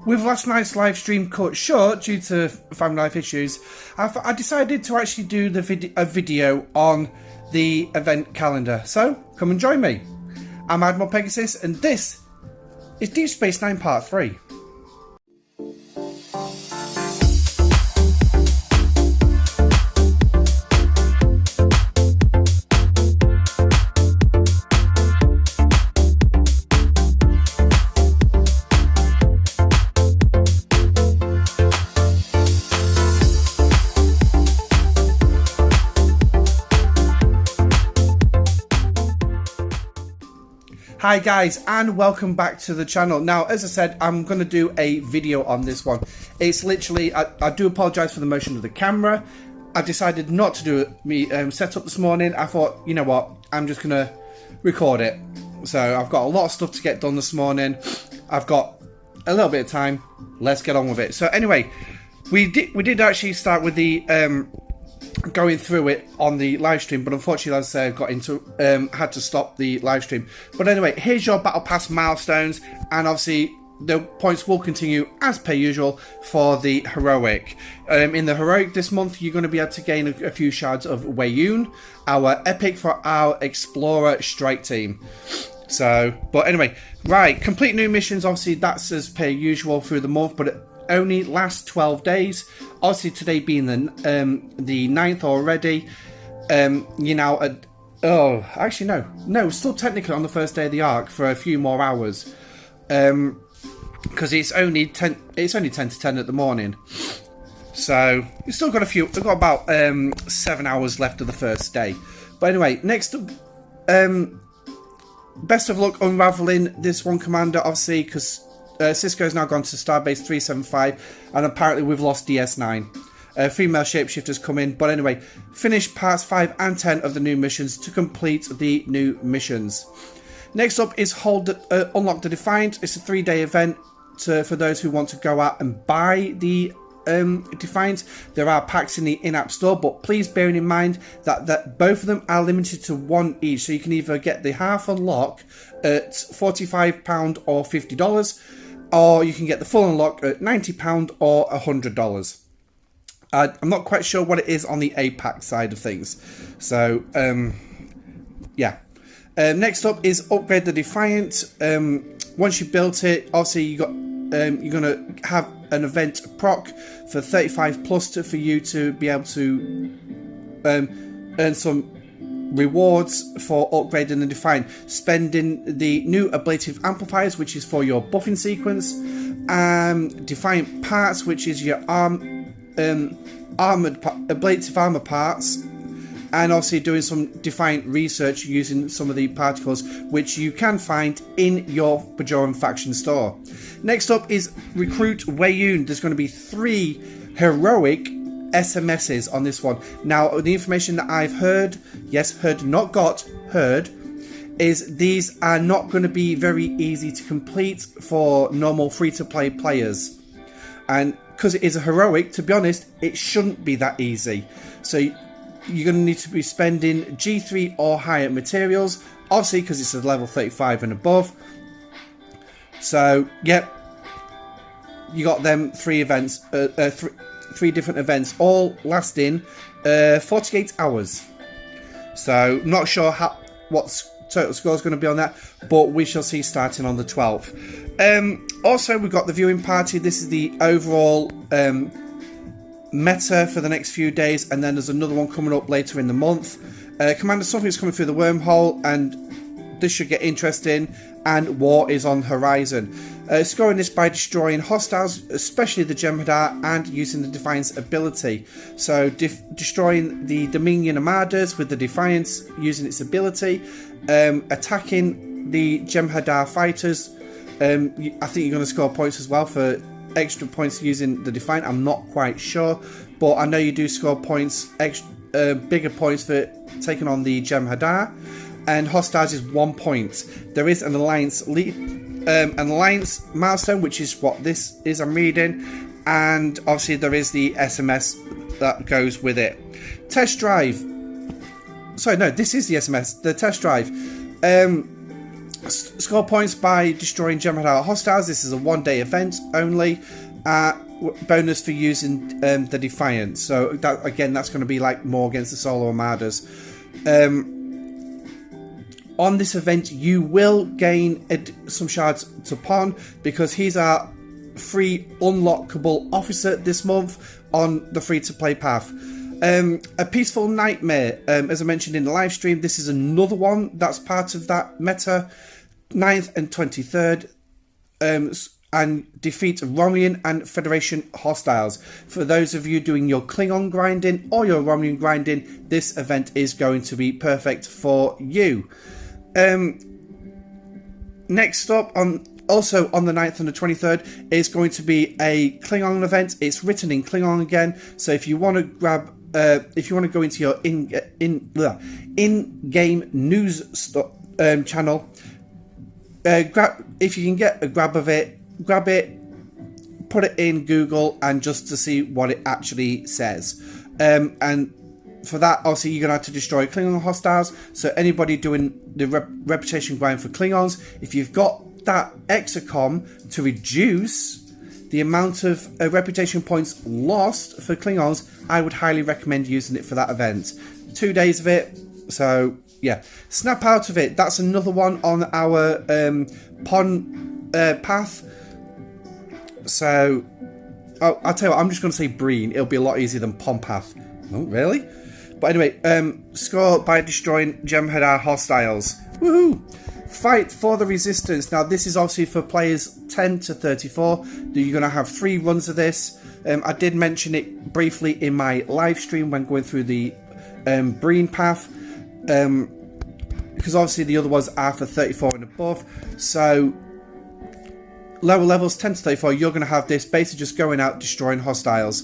with last night's live stream cut short due to family life issues, I decided to actually do a video on the event calendar. So, come and join me. I'm Admiral Pegasus, and this is Deep Space Nine Part 3. Hi guys, and welcome back to the channel. Now, as I said, I'm going to do a video on this one. It's literally, I do apologise for the motion of the camera. I decided not to do it setup this morning. I thought, you know what, I'm just going to record it. So I've got a lot of stuff to get done this morning. I've got a little bit of time. Let's get on with it. So anyway, we did actually start with the going through it on the live stream, but unfortunately, as I said, had to stop the live stream. But anyway, here's your battle pass milestones, and obviously the points will continue as per usual for the heroic. In the heroic this month, you're going to be able to gain a few shards of Weyoun, our epic for our explorer strike team. So, but anyway, right, complete new missions. Obviously, that's as per usual through the month, but it only lasts 12 days. Obviously, today being the 9th already. You're now at... Oh, actually, no, still technically on the first day of the arc for a few more hours. Because it's only 10 to 10 at the morning. So, you've still got we've got about 7 hours left of the first day. But anyway, next up, best of luck unraveling this one, Commander, obviously, because Cisco's now gone to Starbase 375, and apparently we've lost DS9. Female shapeshifters come in, but anyway, finish parts 5 and 10 of the new missions to complete the new missions. Next up is Unlock the Defiant. It's a 3-day event for those who want to go out and buy the Defiant. There are packs in the in-app store, but please bear in mind that both of them are limited to one each, so you can either get the half unlock at £45 or $50, or you can get the full unlock at £90 or $100. I'm not quite sure what it is on the APAC side of things. So, yeah. Next up is Upgrade the Defiant. Once you built it, obviously you're going to have an event proc for 35 plus for you to be able to earn some rewards for upgrading the Defiant, spending the new ablative amplifiers, which is for your buffing sequence, Defiant parts, which is your ablative armor parts, and obviously doing some Defiant research using some of the particles which you can find in your Bajoran faction store. Next up is Recruit Weyoun. There's going to be 3 heroic SMSs on this one. Now, the information that I've heard, yes, heard, not got, heard, is these are not going to be very easy to complete for normal free-to-play players. And because it is a heroic, to be honest, it shouldn't be that easy. So you're going to need to be spending G3 or higher materials, obviously because it's a level 35 and above. So, yep, you got them 3 events, 3 different events, all lasting 48 hours. So, not sure what total score is going to be on that, but we shall see starting on the 12th. Also, we've got the viewing party. This is the overall meta for the next few days, and then there's another one coming up later in the month. Commander, something's coming through the wormhole, and this should get interesting, and war is on horizon. Scoring this by destroying hostiles, especially the Jem'Hadar, and using the Defiance ability. So destroying the Dominion Armadas with the Defiance using its ability, attacking the Jem'Hadar fighters. I think you're going to score points as well for extra points using the Defiant. I'm not quite sure, but I know you do score points, bigger points for taking on the Jem'Hadar. And hostiles is 1 point. There is an alliance milestone, which is what this is I'm reading, and obviously there is the SMS that goes with it. Test drive. Sorry, no, this is the SMS. The test drive. Score points by destroying Gemini hostiles. This is a one-day event only. Bonus for using the Defiant. So that, again, that's going to be like more against the solo armadas. On this event, you will gain some shards to pawn because he's our free unlockable officer this month on the free-to-play path. A Peaceful Nightmare, as I mentioned in the live stream, this is another one that's part of that meta. 9th and 23rd, and defeat Romulan and Federation hostiles. For those of you doing your Klingon grinding or your Romulan grinding, this event is going to be perfect for you. Next up, also on the 9th and the 23rd, is going to be a Klingon event. It's written in Klingon again, so if you want to grab, if you want to go into your in-game news channel, if you can get a grab of it, grab it, put it in Google, and just to see what it actually says. And for that, obviously, you're going to have to destroy Klingon hostiles. So anybody doing the reputation grind for Klingons, if you've got that exocom to reduce the amount of reputation points lost for Klingons, I would highly recommend using it for that event. 2 days of it, so yeah. Snap out of it. That's another one on our pawn path. So, I'll tell you what, I'm just going to say Breen. It'll be a lot easier than pawn path. Oh, really? But anyway, score by destroying Jem'Hadar hostiles. Woohoo! Fight for the Resistance. Now, this is obviously for players 10 to 34. You're going to have 3 runs of this. I did mention it briefly in my live stream when going through the Breen path. Because obviously the other ones are for 34 and above. So, lower levels, 10 to 34, you're going to have this basically just going out, destroying hostiles.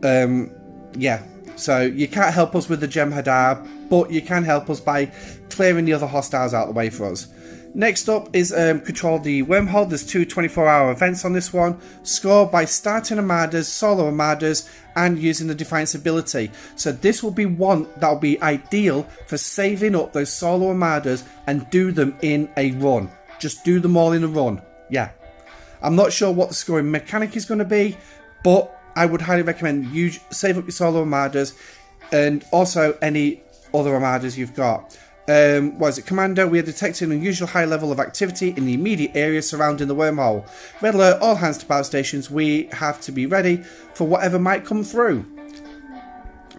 Yeah. So, you can't help us with the Jem'Hadar, but you can help us by clearing the other hostiles out of the way for us. Next up is control the wormhole. There's 2 24-hour events on this one. Score by starting armadas, solo armadas, and using the Defiance ability. So this will be one that will be ideal for saving up those solo armadas and do them in a run. Just do them all in a run. Yeah. I'm not sure what the scoring mechanic is going to be, but I would highly recommend you save up your solo armadas and also any other armadas you've got. What is it? Commander, we are detecting an unusual high level of activity in the immediate area surrounding the wormhole. Red alert, all hands to battle stations. We have to be ready for whatever might come through.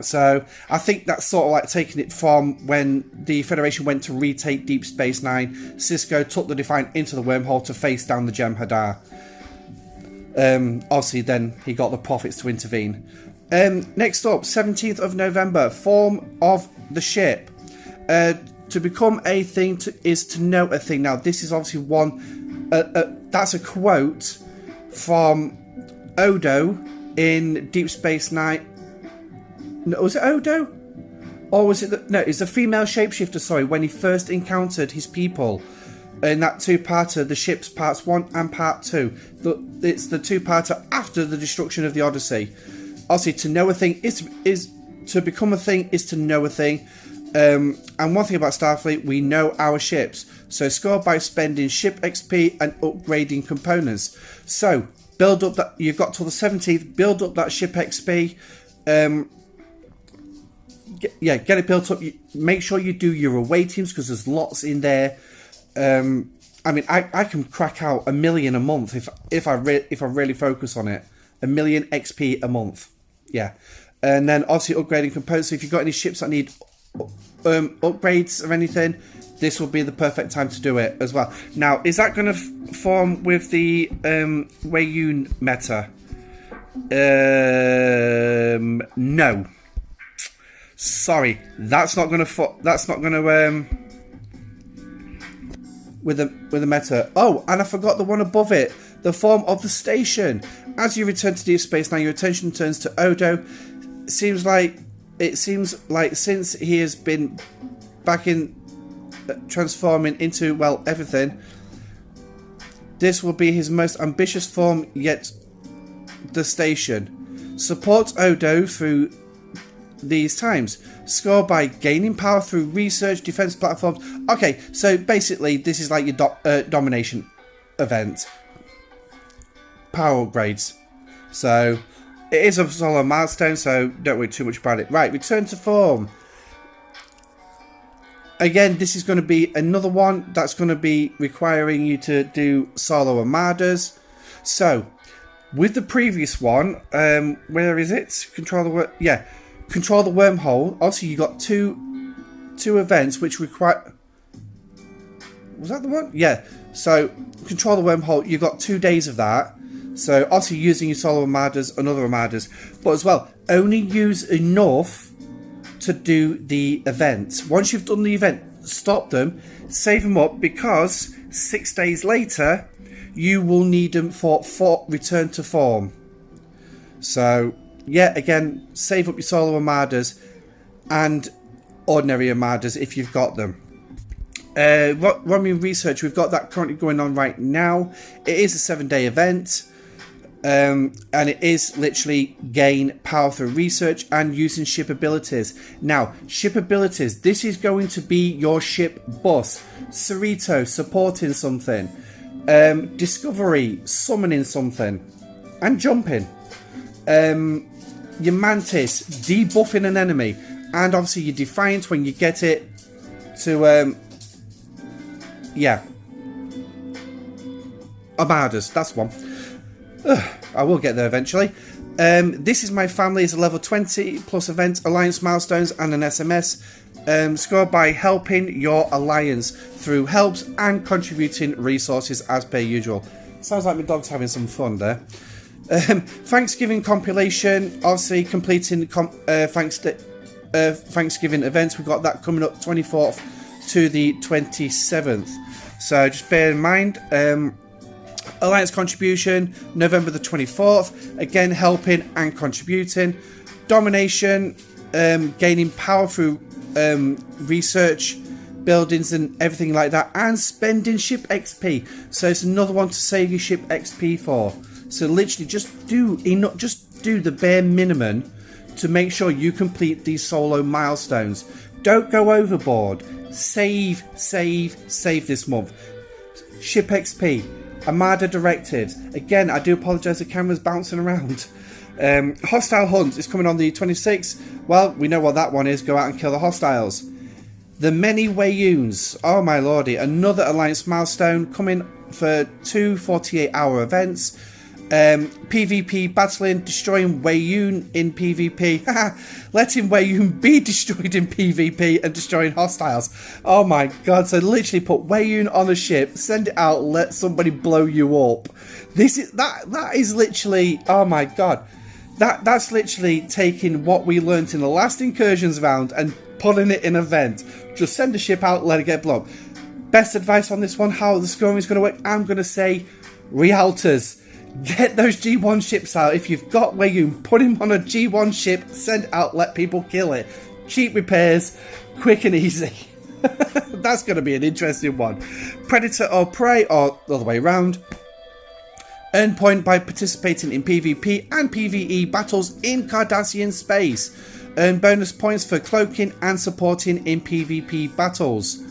So, I think that's sort of like taking it from when the Federation went to retake Deep Space Nine. Sisko took the Defiant into the wormhole to face down the Jem'Hadar. Obviously, then he got the Prophets to intervene. Next up, 17th of November, form of the ship. To become a thing is to know a thing. Now, this is obviously one. That's a quote from Odo in Deep Space Nine. No, was it Odo? Or was it... No, it's a female shapeshifter, sorry, when he first encountered his people. In that 2-parter, the ship's parts 1 and part 2. It's the 2-parter after the destruction of the Odyssey. Obviously, to know a thing is to become a thing is to know a thing. And one thing about Starfleet, we know our ships. So score by spending ship XP and upgrading components. So build up that. You've got till the 17th. Build up that ship XP. Get it built up. Make sure you do your away teams because there's lots in there. I mean, I can crack out 1 million a month if I really focus on it. 1 million XP a month. Yeah, and then obviously upgrading components. So if you've got any ships that need upgrades or anything, this will be the perfect time to do it as well. Now, is that going to form with the Weiyun meta? No. Sorry, that's not going to. That's not going to. With the meta. Oh, and I forgot the one above it. The form of the station. As you return to Deep Space Nine, your attention turns to Odo. It seems like since he has been back in transforming into, well, everything, this will be his most ambitious form yet. The station. Support Odo through these times. Score by gaining power through research, defense platforms. Okay, so basically this is like your domination event. Power upgrades. So it is a solo milestone, so don't worry too much about it. Right, return to form. Again, this is going to be another one that's going to be requiring you to do solo armadas. So, with the previous one, where is it? Control the wormhole. Also, you got two events which require. Was that the one? Yeah. So, control the wormhole. You got 2 days of that. So, also using your solo armadas and other armadas, but as well, only use enough to do the event. Once you've done the event, stop them, save them up, because 6 days later you will need them for return to form. So yeah, again, save up your solo armadas and ordinary armadas if you've got them. Romulan research, we've got that currently going on right now. It is a 7-day event. And it is literally gain power through research and using ship abilities. Now, ship abilities, this is going to be your ship bus. Cerrito, supporting something. Discovery, summoning something. And jumping. Your Mantis, debuffing an enemy. And obviously your Defiant when you get it to, yeah. Armadas, that's one. I will get there eventually. This is my family is a level 20 plus event, alliance milestones and an SMS. Scored by helping your alliance through helps and contributing resources as per usual. Sounds like my dog's having some fun there. Thanksgiving compilation, obviously completing Thanksgiving events. We've got that coming up 24th to the 27th. So just bear in mind. Alliance contribution, November the 24th. Again, helping and contributing. Domination, gaining power through research, buildings and everything like that. And spending ship XP. So it's another one to save your ship XP for. So literally just do the bare minimum to make sure you complete these solo milestones. Don't go overboard. Save this month. Ship XP. Armada directives. Again, I do apologise, the camera's bouncing around. Hostile hunt is coming on the 26th. Well, we know what that one is. Go out and kill the hostiles. The many Wayuns. Oh my lordy. Another alliance milestone coming for 2 48-hour events. PvP battling, destroying Wayun in PvP. Letting Wayun be destroyed in PvP and destroying hostiles. Oh my god, so literally put Wayun on a ship, send it out, let somebody blow you up. That is literally, oh my god. That's literally taking what we learnt in the last incursions round and putting it in an event. Just send a ship out, let it get blown up. Best advice on this one, how the scoring is going to work, I'm going to say Rialtas. Get those G1 ships out. If you've got Wayun, put him on a G1 ship, send it out, let people kill it. Cheap repairs, quick and easy. That's going to be an interesting one. Predator or Prey, or the other way around. Earn point by participating in PvP and PvE battles in Cardassian space. Earn bonus points for cloaking and supporting in PvP battles.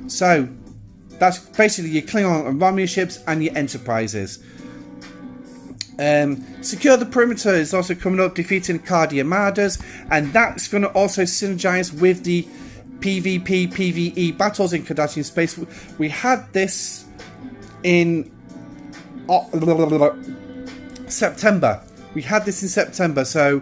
So, that's basically your Klingon and Romulan ships and your Enterprises. Secure the perimeter is also coming up, defeating Cardi Armadas, and that's going to also synergize with the PvP, PvE battles in Cardassian space. We had this in September. We had this in September, so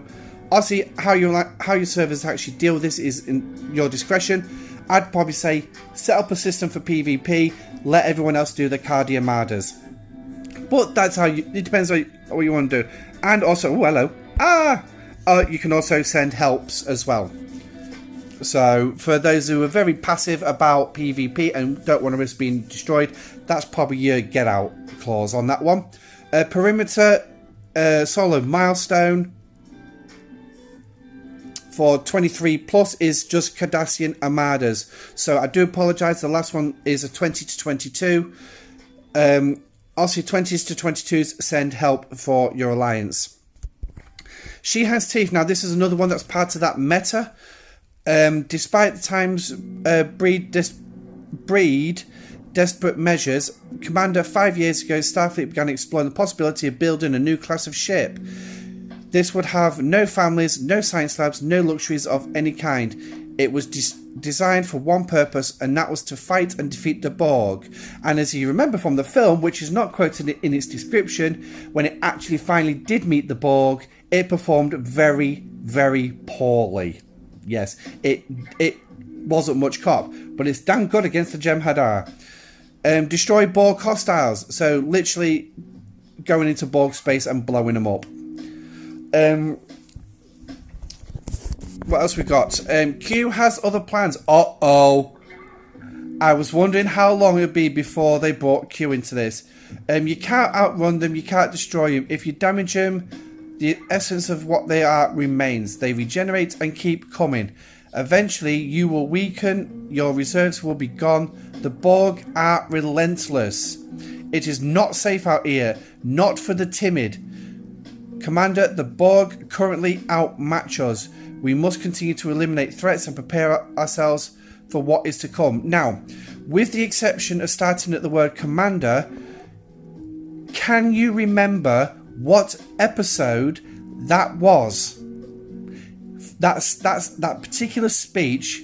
obviously how your servers actually deal with this is in your discretion. I'd probably say set up a system for PvP, let everyone else do the Cardi Armadas. But that's how it depends on what you want to do. And also, oh, hello. You can also send helps as well. So, for those who are very passive about PvP and don't want to risk being destroyed, that's probably your get out clause on that one. Perimeter, solo milestone for 23 plus is just Cardassian Armadas. So, I do apologise, the last one is a 20 to 22. Also, 20s to 22s send help for your alliance. She has teeth. Now, this is another one that's part of that meta. Despite the times breed desperate measures, Commander, 5 years ago, Starfleet began exploring the possibility of building a new class of ship. This would have no families, no science labs, no luxuries of any kind. It was designed for one purpose, and that was to fight and defeat the Borg. And as you remember from the film, which is not quoted in its description, when it actually finally did meet the Borg, it performed very, very poorly. Yes, it wasn't much cop, but it's damn good against the Jem'Hadar. Destroy Borg hostiles, so literally going into Borg space and blowing them up. What else we got? Q has other plans. Uh-oh. I was wondering how long it would be before they brought Q into this. You can't outrun them, you can't destroy them. If you damage them, the essence of what they are remains. They regenerate and keep coming. Eventually, you will weaken, your reserves will be gone. The Borg are relentless. It is not safe out here, not for the timid. Commander, the Borg currently outmatch us. We must continue to eliminate threats and prepare ourselves for what is to come. Now, with the exception of starting at the word Commander, can you remember what episode that was? That particular speech.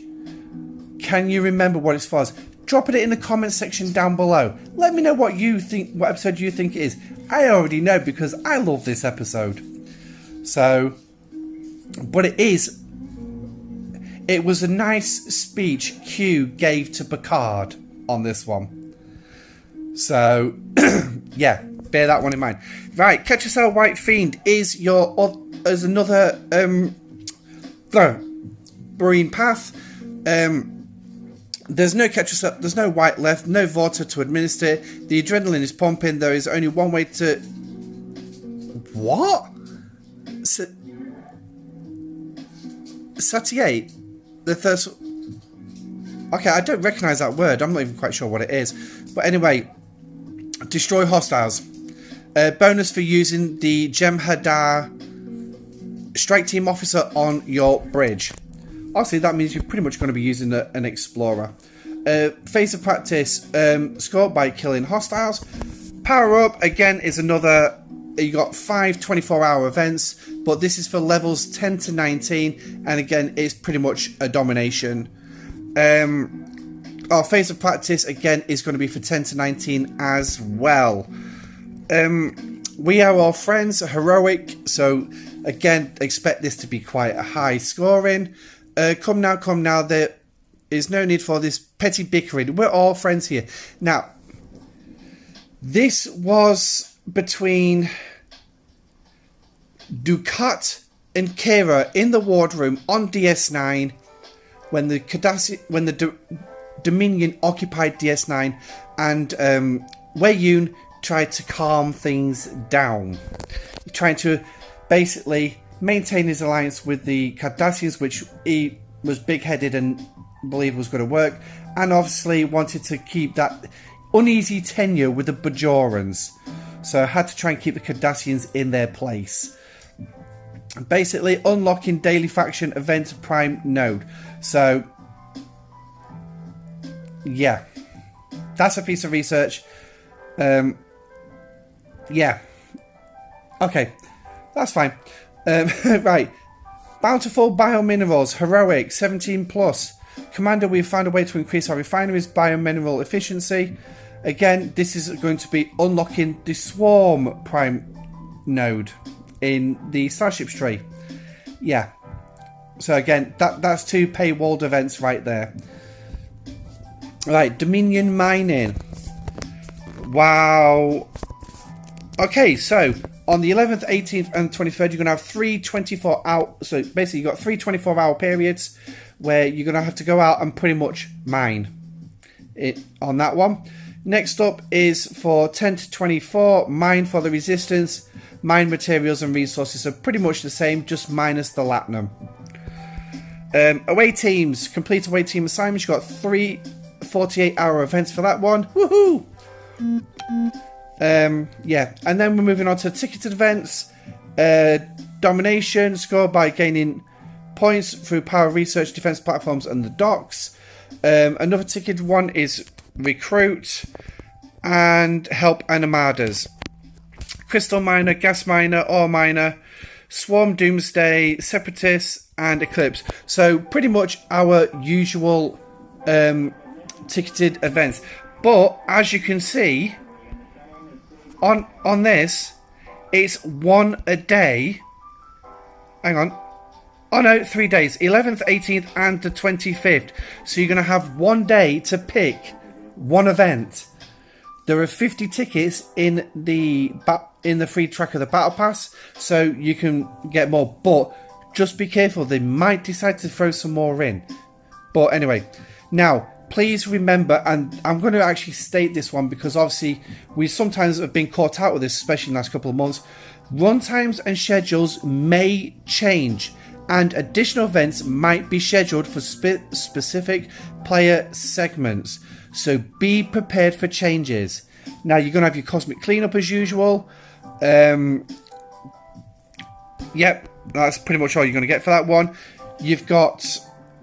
Can you remember what it was? Drop it in the comment section down below. Let me know what you think, what episode you think it is. I already know because I love this episode. So, but it was a nice speech Q gave to Picard on this one. So, yeah, bear that one in mind. Right, Catch Yourself White Fiend is another marine path. There's no there's no white left, no water to administer. The adrenaline is pumping. There is only one way to. What? Satiate the thirst. Okay, I don't recognise that word. I'm not even quite sure what it is. But anyway, destroy hostiles. Bonus for using the Jem'Hadar strike team officer on your bridge. Obviously, that means you're pretty much going to be using an explorer. Phase of practice, score by killing hostiles. Power up, again, is another. You got 5 24-hour events, but this is for levels 10 to 19, and again, it's pretty much a domination. Our phase of practice, again, is going to be for 10 to 19 as well. We are all friends, heroic, so again, expect this to be quite a high scoring. Come now, there is no need for this petty bickering. We're all friends here. Now, this was between Dukat and Kira in the wardroom on DS9 when the Dominion occupied DS9, and Wei Yun tried to calm things down, trying to basically maintain his alliance with the Cardassians, which he was big-headed and believed was going to work, and obviously wanted to keep that uneasy tenure with the Bajorans, so had to try and keep the Cardassians in their place. Basically, unlocking daily faction event prime node. So, yeah, that's a piece of research. Yeah, okay, that's fine. Right, bountiful biominerals, heroic, 17 plus. Commander, we've found a way to increase our refineries' biomineral efficiency. Again, this is going to be unlocking the swarm prime node in the Starships tree. Yeah. So again, that's 2 paywalled events right there. Right, Dominion mining. Wow. Okay, so on the 11th, 18th, and 23rd, you're going to have 3 24-hour... So basically, you've got 3 24-hour periods where you're going to have to go out and pretty much mine it on that one. Next up is for 10 to 24, mine for the Resistance. Mine materials and resources are pretty much the same, just minus the latinum. Away teams. Complete away team assignments. You've got 3 48-hour events for that one. Woohoo! Yeah, and then we're moving on to ticketed events. domination, scored by gaining points through power research, defense platforms, and the docks. Another ticketed one is recruit and help animadas. Crystal miner, gas miner, ore miner, swarm, doomsday, separatists, and eclipse. So pretty much our usual ticketed events. But as you can see on this, it's one a day. Hang on. Oh no, 3 days. 11th, 18th, and the 25th. So you're going to have 1 day to pick one event. There are 50 tickets in the free track of the Battle Pass, so you can get more. But just be careful, they might decide to throw some more in. But anyway, now please remember, and I'm going to actually state this one because obviously we sometimes have been caught out with this, especially in the last couple of months. Run times and schedules may change, and additional events might be scheduled for specific player segments. So be prepared for changes. Now you're going to have your cosmic cleanup as usual. Yep, that's pretty much all you're going to get for that one. You've got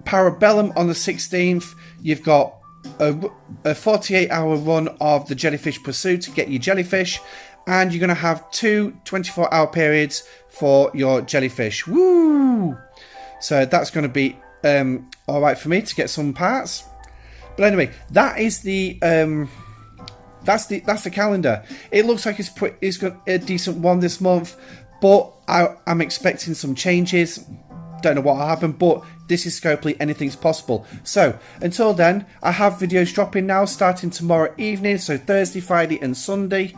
Parabellum on the 16th. You've got a 48-hour run of the Jellyfish Pursuit to get your jellyfish. And you're going to have 2 24-hour periods for your jellyfish. Woo! So that's going to be alright for me to get some parts. But anyway, that is the that's the calendar. It looks like it's got a decent one this month, but I'm expecting some changes. Don't know what will happen, but this is Scopely, anything's possible. So until then, I have videos dropping now starting tomorrow evening, so Thursday, Friday and Sunday.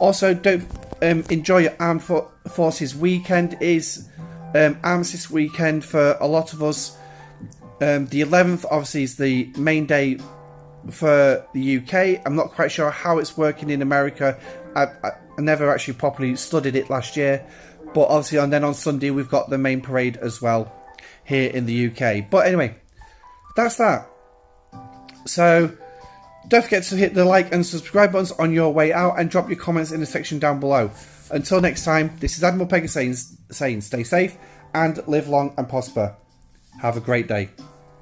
Also, don't enjoy your Armed Forces weekend. It is Armistice weekend for a lot of us. The 11th obviously is the main day for the UK. I'm not quite sure how it's working in America. I never actually properly studied it last year. But obviously, and then on Sunday, we've got the main parade as well here in the UK. But anyway, that's that. So don't forget to hit the like and subscribe buttons on your way out and drop your comments in the section down below. Until next time, this is Admiral Pega saying stay safe and live long and prosper. Have a great day.